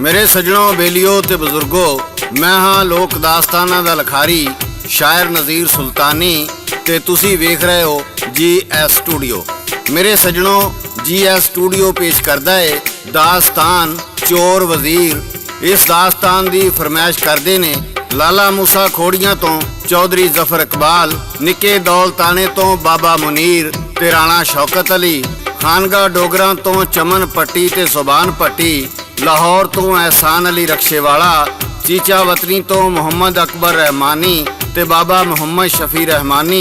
मेरे सजनों बेलियो ते बजुर्गो, मैं हाँ लोक दास्ताना दा लखारी शायर नज़ीर सुल्तानी ते तुसी वेख रहे हो GS स्टूडियो। मेरे सजनों GS स्टूडियो पेश करदा है दास्तान चोर वजीर। इस दास्तान दी फरमाइश करदे ने लाला मूसा खोड़ियां तो चौधरी जफर इकबाल, निके दौलताने तो बाबा मुनीर ते राणा शौकत अली, खानगा डोगरा तो चमन पट्टी ते सुबान पट्टी, लाहौर तो एहसान अली रक्शेवाला, चीचा वतनी तो मोहम्मद अकबर रहमानी ते बाबा मोहम्मद शफी रहमानी,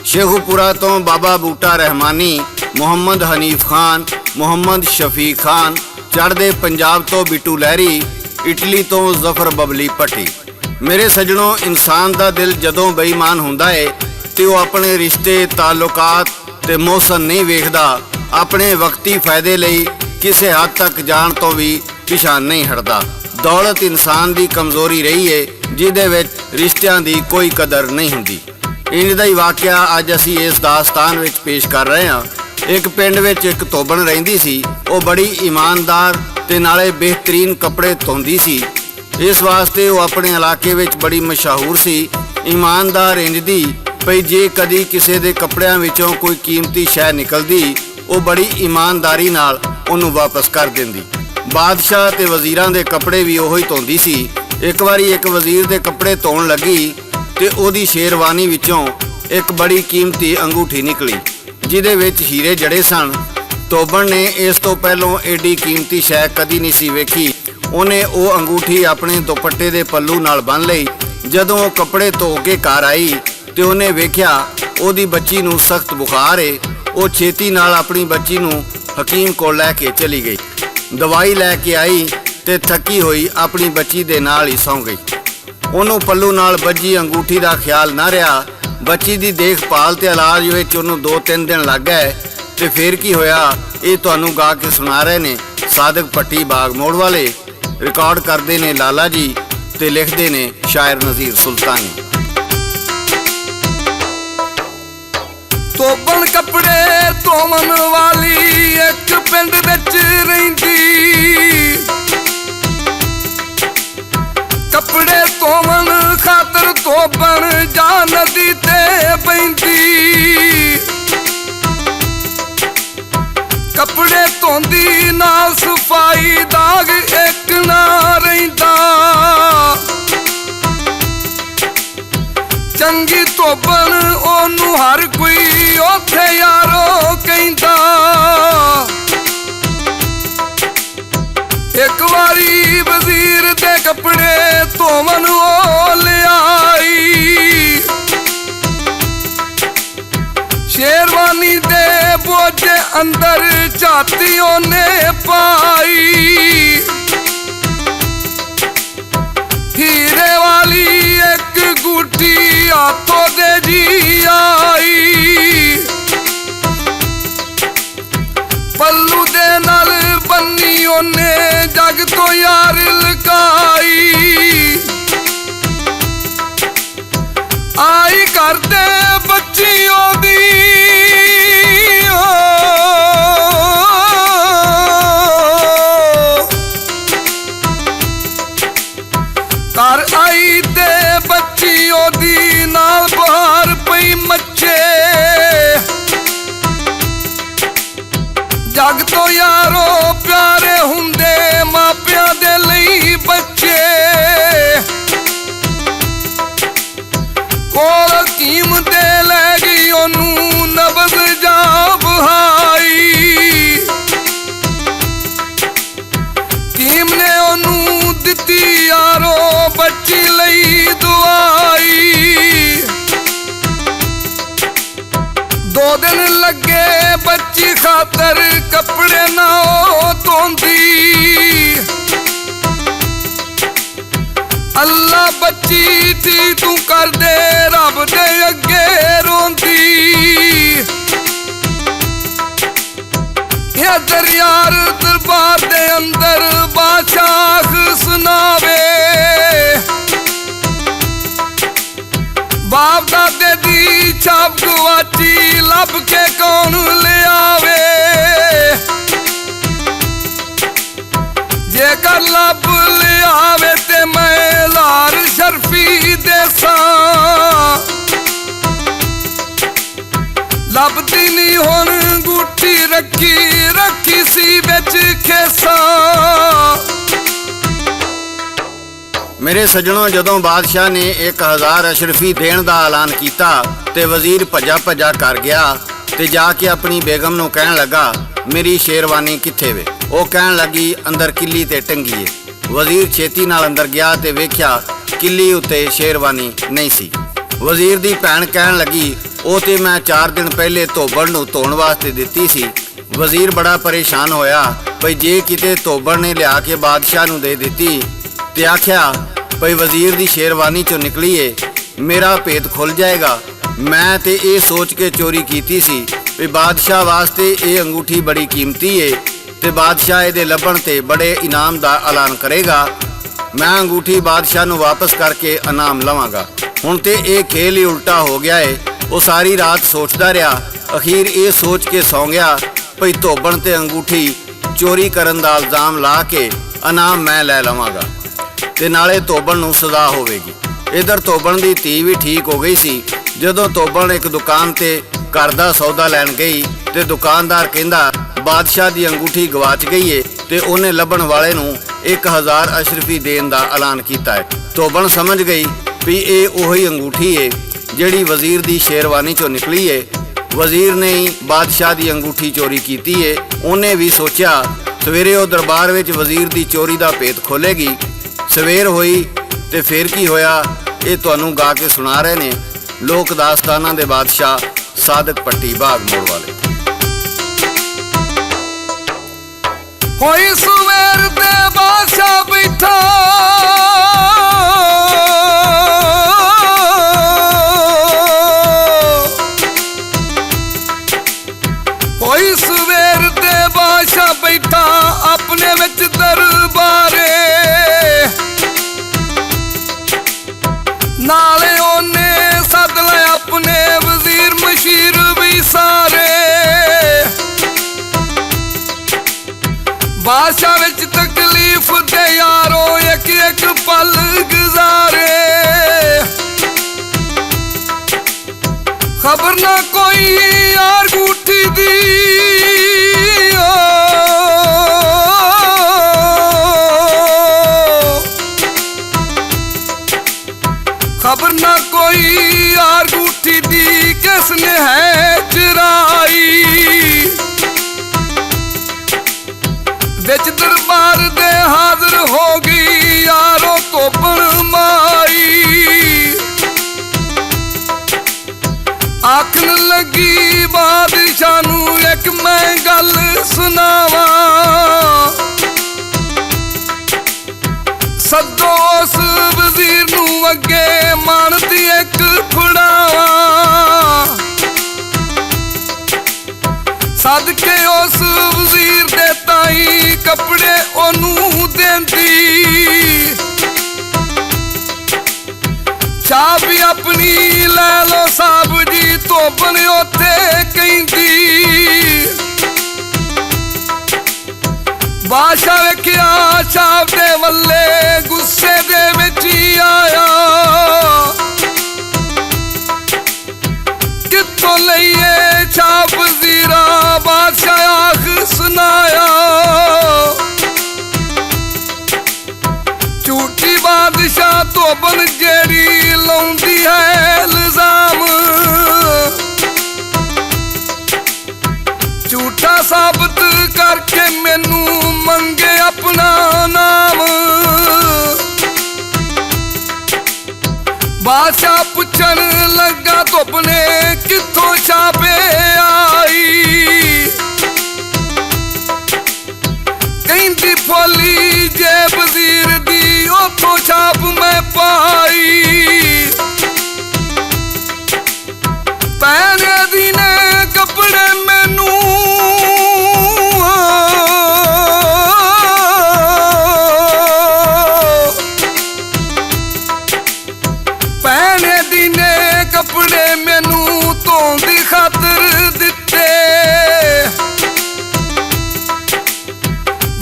शेखुपुरा तो बाबा बूटा रहमानी, मोहम्मद हनीफ खान, मोहम्मद शफी खान, चढ़दे पंजाब तो बिटू लहरी, इटली तो जफर बबली भट्टी। मेरे सजनों इंसान का दिल जदों बेईमान हुंदा है तो वह अपने रिश्ते ताल्लुकात ते मौसन नहीं वेखदा, अपने वक्ती फायदे लई किसी हद तक जान तो भी पिछा नहीं हटदा। दौलत इंसान की कमजोरी रही है जिहदे विच रिश्तियां की कोई कदर नहीं हुंदी। इंज दा ही वाकया अज असी इस दास्तान विच पेश कर रहे हाँ। एक पिंड विच एक धोबण रहिंदी सी, वो बड़ी ईमानदार ते नाले बेहतरीन कपड़े धोंदी सी। इस वास्ते वो अपने इलाके विच बड़ी मशहूर सी। ईमानदार इंज दी भई जे कदी किसी दे कपड़ियां विचों कोई कीमती शै निकलदी वो बड़ी ईमानदारी नाल उन्हूं वापस कर दिंदी। बादशाह ते वजीरां दे कपड़े भी ओही धोंदी सी। एक बारी एक वजीर दे कपड़े धोण लगी ते ओदी शेरवानी विचों एक बड़ी कीमती अंगूठी निकली जिहदे विच हीरे जड़े सन। धोबण ने इस तो पहलों एडी कीमती शै कदी नहीं सी वेखी। उन्हें वो अंगूठी अपने दुपट्टे दे पल्लू नाल बन लई। जदों वो कपड़े धो के घर आई ते उन्हें वेख्या ओदी बच्ची नूं सख्त बुखार है। वो छेती नाल अपनी बच्ची नूं हकीम कोल लै के चली गई। दवाई लैके आई ते थकी हुई अपनी बच्ची दे नाल ही सौ गई। उन्होंने पल्लू नाल बजी अंगूठी का ख्याल ना रहा। बच्ची की देखभाल ते इलाज विच उन्होंने 2-3 दिन लग गए ते फिर की होया ये तुहानूं गा के सुना रहे ने सादक पट्टी बाग मोड़ वाले। रिकॉर्ड करते ने लाला जी ते लिखते ने शायर नज़ीर सुल्तानी। धोबण कपड़े धोवन वाली एक पिंड विच रहिंदी, कपड़े धोवन खातर धोबण जा नदी ते पैंदी। कपड़े धोंदी नाल सफाई दाग एक ना रहिंदा। चंगी धोबण ओनू हर कोई ओथे यारो कहंदा। एक बारी वजीर दे कपड़े धोवन ओ ले आई। शेरवानी दे बोझे अंदर झाती ओने पाई। हीरे वाली एक गुठी हाथों दे जी आई। पल्लू दे नाल बन्नी ओने जग तो यार लकाई। आई करदे बच्ची ओदी घर आई ते बच्ची ओदी नाल बाहर पई मच्छे। जग तो यारो प्यारे हुंदे मापियां दे लई बच्चे। कोल हकीम दे लै गई ओनू नबज जा बहाई। हकीम ने ओनू दित्ती यारो बच्ची लई दुआई। 2 दिन लगे बच्ची खातर कपड़े ना धोंदी। अल्लाह बच्ची थी तू कर दे रब दे अगे रोंदी। ये दरियार दरबार दे अंदर बादशाह सुनावे। बाप दादे दी छाप गुआची लब के कौन ले आवे। जेकर लब ਦੀ ਨੀ ਹੁਣ ਅੰਗੂਠੀ ਰੱਖੀ ਸੀ ਵਿੱਚ ਖੇਸਾ। ਮੇਰੇ ਸੱਜਣੋ, ਜਦੋਂ ਬਾਦਸ਼ਾਹ ਨੇ 1000 ਅਸ਼ਰਫੀ ਦੇਣ ਦਾ ਐਲਾਨ ਕੀਤਾ ਤੇ ਵਜ਼ੀਰ ਭੱਜਾ ਕਰ ਗਿਆ ਤੇ ਜਾ ਕੇ ਆਪਣੀ ਬੇਗਮ ਨੂੰ ਕਹਿਣ ਲੱਗਾ, ਮੇਰੀ ਸ਼ੇਰਵਾਨੀ ਕਿੱਥੇ ਵੇ? ਉਹ ਕਹਿਣ ਲੱਗੀ, ਅੰਦਰ ਕਿੱਲੀ ਤੇ ਟੰਗੀ ਏ। ਵਜ਼ੀਰ ਛੇਤੀ ਨਾਲ ਅੰਦਰ ਗਿਆ ਤੇ ਵੇਖਿਆ ਕਿੱਲੀ ਉੱਤੇ ਸ਼ੇਰਵਾਨੀ ਨਹੀਂ ਸੀ। ਵਜ਼ੀਰ ਦੀ ਭੈਣ ਕਹਿਣ ਲੱਗੀ, ਉਹ ਤੇ ਮੈਂ 4 ਦਿਨ ਪਹਿਲੇ ਧੋਬਣ ਨੂੰ ਧੋਣ ਵਾਸਤੇ ਦਿੱਤੀ ਸੀ। ਵਜ਼ੀਰ ਬੜਾ ਪਰੇਸ਼ਾਨ ਹੋਇਆ ਭਈ ਜੇ ਕਿਤੇ ਧੋਬਣ ਨੇ ਲਿਆ ਕੇ ਬਾਦਸ਼ਾਹ ਨੂੰ ਦੇ ਦਿੱਤੀ ਤੇ ਆਖਿਆ ਭਈ ਵਜ਼ੀਰ ਦੀ ਸ਼ੇਰਵਾਨੀ ਚੋਂ ਨਿਕਲੀ ਏ, ਮੇਰਾ ਭੇਤ ਖੁੱਲ ਜਾਏਗਾ। ਮੈਂ ਤੇ ਇਹ ਸੋਚ ਕੇ ਚੋਰੀ ਕੀਤੀ ਸੀ ਵੀ ਬਾਦਸ਼ਾਹ ਵਾਸਤੇ ਇਹ ਅੰਗੂਠੀ ਬੜੀ ਕੀਮਤੀ ਏ ਤੇ ਬਾਦਸ਼ਾਹ ਇਹਦੇ ਲੱਭਣ ਤੇ ਬੜੇ ਇਨਾਮ ਦਾ ਐਲਾਨ ਕਰੇਗਾ। ਮੈਂ ਅੰਗੂਠੀ ਬਾਦਸ਼ਾਹ ਨੂੰ ਵਾਪਸ ਕਰਕੇ ਇਨਾਮ ਲਵਾਂਗਾ। ਹੁਣ ਤੇ ਇਹ ਖੇਲ ਹੀ ਉਲਟਾ ਹੋ ਗਿਆ ਏ। ਉਹ ਸਾਰੀ ਰਾਤ ਸੋਚਦਾ ਰਿਹਾ, ਅਖੀਰ ਇਹ ਸੋਚ ਕੇ ਸੌਂ ਗਿਆ ਭਈ ਧੋਬਣ ਤੇ ਅੰਗੂਠੀ ਚੋਰੀ ਕਰਨ ਦਾ ਇਲਜ਼ਾਮ ਲਾ ਕੇ ਇਨਾਮ ਮੈਂ ਲੈ ਲਵਾਂਗਾ ਤੇ ਨਾਲੇ ਧੋਬਣ ਨੂੰ ਸਜ਼ਾ ਹੋਵੇਗੀ। ਇਧਰ ਧੋਬਣ ਦੀ ਧੀ ਵੀ ਠੀਕ ਹੋ ਗਈ ਸੀ। ਜਦੋਂ ਧੋਬਣ ਇੱਕ ਦੁਕਾਨ ਤੇ ਘਰ ਦਾ ਸੌਦਾ ਲੈਣ ਗਈ ਤੇ ਦੁਕਾਨਦਾਰ ਕਹਿੰਦਾ, ਬਾਦਸ਼ਾਹ ਦੀ ਅੰਗੂਠੀ ਗਵਾਚ ਗਈ ਏ ਤੇ ਉਹਨੇ ਲੱਭਣ ਵਾਲੇ ਨੂੰ 1000 ਅਸ਼ਰਫੀ ਦੇਣ ਦਾ ਐਲਾਨ ਕੀਤਾ ਹੈ। ਧੋਬਣ ਸਮਝ ਗਈ ਵੀ ਇਹ ਉਹੀ ਅੰਗੂਠੀ ਏ ਜਿਹੜੀ ਵਜ਼ੀਰ ਦੀ ਸ਼ੇਰਵਾਨੀ ਚੋਂ ਨਿਕਲੀ ਏ। ਵਜ਼ੀਰ ਨੇ ਹੀ ਬਾਦਸ਼ਾਹ ਦੀ ਅੰਗੂਠੀ ਚੋਰੀ ਕੀਤੀ ਏ। ਉਹਨੇ ਵੀ ਸੋਚਿਆ ਸਵੇਰੇ ਉਹ ਦਰਬਾਰ ਵਿੱਚ ਵਜ਼ੀਰ ਦੀ ਚੋਰੀ ਦਾ ਭੇਤ ਖੋਲੇਗੀ। ਸਵੇਰ ਹੋਈ ਤੇ ਫਿਰ ਕੀ ਹੋਇਆ ਇਹ ਤੁਹਾਨੂੰ ਗਾ ਕੇ ਸੁਣਾ ਰਹੇ ਨੇ ਲੋਕ ਦਾਸਤਾਨਾਂ ਦੇ ਬਾਦਸ਼ਾਹ ਸਾਦਕ ਪੱਟੀ ਬਾਗ ਮੋੜ ਵਾਲੇ। ਹੋਈ ਸਵੇਰ ਤੇ ਬਾਦਸ਼ਾਹ ਬੈਠਾ ਹੋਈ ਸਵੇਰ ਤੇ ਬਾਦਸ਼ਾਹ ਬੈਠਾ ਆਪਣੇ ਵਿੱਚ ਦਰਬਾਰੇ। ਨਾਲੇ ਉਹਨੇ ਸੱਦ ਲਏ ਆਪਣੇ ਵਜ਼ੀਰ ਮਸ਼ੀਰ ਵੀ ਸਾਰੇ। ਬਾਦਸ਼ਾਹ ਵਿੱਚ ਤਕਲੀਫ ਦੇ ਯਾਰੋ ਇੱਕ ਪਲ ਗੁਜ਼ਾਰੇ। ਖਬਰ ਨਾ ਕੋਈ ਯਾਰ ਅੰਗੂਠੀ ਦੀ खबर ना कोई यार अंगूठी दी किसने है चुराई। बिच दरबार दे हाजिर हो गई यारो धोबण माई। आखन लगी बादशाह नू एक मैं गल सुनावा। सदो उस वजीर नू अगे मानती एक फड़ावा। सद के उस वजीर दे ताई कपड़े ओनू देंदी। चाह भी अपनी लै लो साहब जी धोबण उत्थे कहंदी। बादशाह वेखिया छाप दे वल्ले गुस्से दे विच आया। कित्थों लईए छाप वज़ीरा बादशाह आख सुनाया। झूठी बादशाह धोबण जेड़ी लाउंदी है इल्जाम। झूठा साबित करके मैनू मंगे अपना नाम। बादशाह पुछन लगा धोबणे कित्थों छापे आई। कहंदी फौली जे वजीर दी ओथों छाप मैं पाई। पैने दी ने कपड़े मैनू पैने दी ने कपड़े मैनू धोण दी खातर दिते।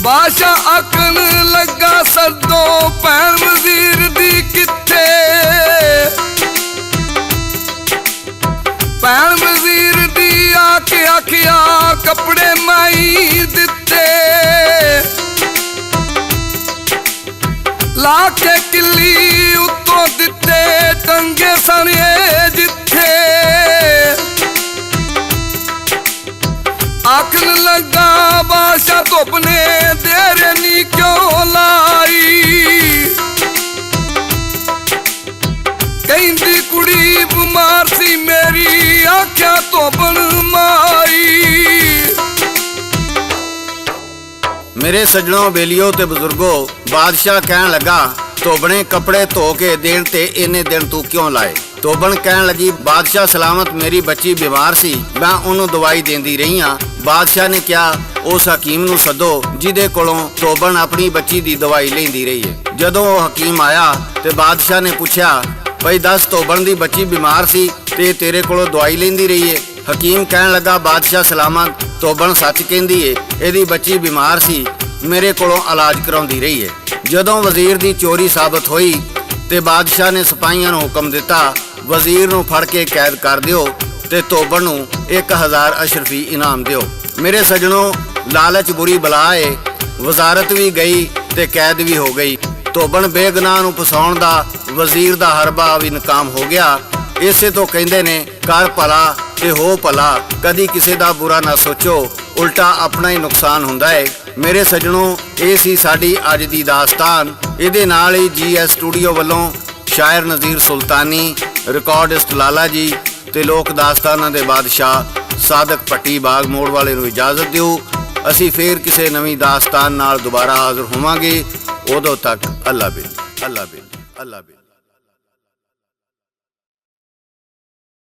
बादशाह आखन लगा सदो भैन वजीर दी किथे। भैन वजीर दी आके ਆਖਿਆ ਕੱਪੜੇ ਮਾਈ ਦਿੱਤੇ, ਲਾ ਕੇ ਕਿੱਲੀ ਉੱਤੋਂ ਦਿੱਤੇ ਟੰਗੇ ਸਣੇ ਜਿੱਥੇ। ਆਖਣ ਲੱਗਾ ਬਾਦਸ਼ਾਹ ਧੁੱਪ ਨੇ ਦੇਰ ਨੀ ਕਿਉਂ ਲਾਈ, ਕਹਿੰਦੀ ਕੁੜੀ ਬਿਮਾਰ ਸੀ ਮੇਰੀ ਆਖਿਆ ਧੋਬਣ ਮਾਈ। ਮੇਰੇ ਸੱਜਣੋ, ਬੇਲੀਓ ਤੇ ਬਜ਼ੁਰਗੋ, ਬਾਦਸ਼ਾਹ ਕਹਿਣ ਲੱਗਾ ਧੋਬਣੇ ਕੱਪੜੇ ਧੋ ਕੇ ਦੇਣ ਤੇ ਇੰਨੇ ਦਿਨ ਤੂੰ ਕਿਉਂ ਲਾਏ। ਧੋਬਣ ਕਹਿਣ ਲੱਗੀ ਬਾਦਸ਼ਾਹ ਸਲਾਮਤ, ਮੇਰੀ ਬੱਚੀ ਬਿਮਾਰ ਸੀ, ਮੈਂ ਉਹਨੂੰ ਦਵਾਈ ਦੇਂਦੀ ਰਹੀ ਹਾਂ। ਬਾਦਸ਼ਾਹ ਨੇ ਕਿਹਾ ਉਸ ਹਕੀਮ ਨੂੰ ਸੱਦੋ ਜਿਹਦੇ ਕੋਲੋਂ ਧੋਬਣ ਆਪਣੀ ਬੱਚੀ ਦੀ ਦਵਾਈ ਲੈਂਦੀ ਰਹੀ ਹੈ। ਜਦੋਂ ਉਹ ਹਕੀਮ ਆਇਆ ਤੇ ਬਾਦਸ਼ਾਹ ਨੇ ਪੁੱਛਿਆ ਭਈ ਦੱਸ ਧੋਬਣ ਦੀ ਬੱਚੀ ਬਿਮਾਰ ਸੀ ਤੇ ਤੇਰੇ ਕੋਲੋਂ ਦਵਾਈ ਲੈਂਦੀ ਰਹੀ ਹੈ। ਹਕੀਮ ਕਹਿਣ ਲੱਗਾ ਬਾਦਸ਼ਾਹ ਸਲਾਮਤ, ਧੋਬਣ ਸੱਚ ਕਹਿੰਦੀ ਏ, ਇਹਦੀ ਬੱਚੀ ਬਿਮਾਰ ਸੀ, ਮੇਰੇ ਕੋਲੋਂ ਇਲਾਜ ਕਰਾਉਂਦੀ ਰਹੀ ਹੈ। ਜਦੋਂ ਵਜ਼ੀਰ ਦੀ ਚੋਰੀ ਸਾਬਤ ਹੋਈ ਤੇ ਬਾਦਸ਼ਾਹ ਨੇ ਸਿਪਾਹੀਆਂ ਨੂੰ ਹੁਕਮ ਦਿੱਤਾ ਵਜ਼ੀਰ ਨੂੰ ਫੜ ਕੇ ਕੈਦ ਕਰ ਦਿਓ ਤੇ ਧੋਬਣ ਨੂੰ 1000 ਅਸ਼ਰਫੀ ਇਨਾਮ ਦਿਓ। ਮੇਰੇ ਸੱਜਣੋ, ਲਾਲਚ ਬੁਰੀ ਬਲਾ ਏ, ਵਜ਼ਾਰਤ ਵੀ ਗਈ ਤੇ ਕੈਦ ਵੀ ਹੋ ਗਈ। ਧੋਬਣ ਬੇਗੁਨਾਹ ਨੂੰ ਫਸਾਉਣ ਦਾ ਵਜ਼ੀਰ ਦਾ ਹਰਬਾ ਵੀ ਨਾਕਾਮ ਹੋ ਗਿਆ। ਇਸੇ ਤੋਂ ਕਹਿੰਦੇ ਨੇ ਕਰ ਭਲਾ ਤੇ ਹੋ ਭਲਾ, ਕਦੀ ਕਿਸੇ ਦਾ ਬੁਰਾ ਨਾ ਸੋਚੋ, ਉਲਟਾ ਆਪਣਾ ਹੀ ਨੁਕਸਾਨ ਹੁੰਦਾ ਹੈ। ਮੇਰੇ ਸੱਜਣੋ, ਇਹ ਸੀ ਸਾਡੀ ਅੱਜ ਦੀ ਦਾਸਤਾਨ। ਇਹਦੇ ਨਾਲ ਹੀ GS ਸਟੂਡੀਓ ਵੱਲੋਂ ਸ਼ਾਇਰ ਨਜ਼ੀਰ ਸੁਲਤਾਨੀ, ਰਿਕਾਰਡਿਸਟ ਲਾਲਾ ਜੀ ਤੇ ਲੋਕ ਦਾਸਤਾਨਾਂ ਦੇ ਬਾਦਸ਼ਾਹ ਸਾਦਕ ਭੱਟੀ ਬਾਗ ਮੋੜ ਵਾਲੇ ਨੂੰ ਇਜਾਜ਼ਤ ਦਿਓ। ਅਸੀਂ ਫੇਰ ਕਿਸੇ ਨਵੀਂ ਦਾਸਤਾਨ ਨਾਲ ਦੁਬਾਰਾ ਹਾਜ਼ਰ ਹੋਵਾਂਗੇ। ਉਦੋਂ ਤੱਕ ਅੱਲਾ ਬਿਲ, ਅੱਲਾ ਬਿਲ, ਅੱਲਾ ਬਿਲ।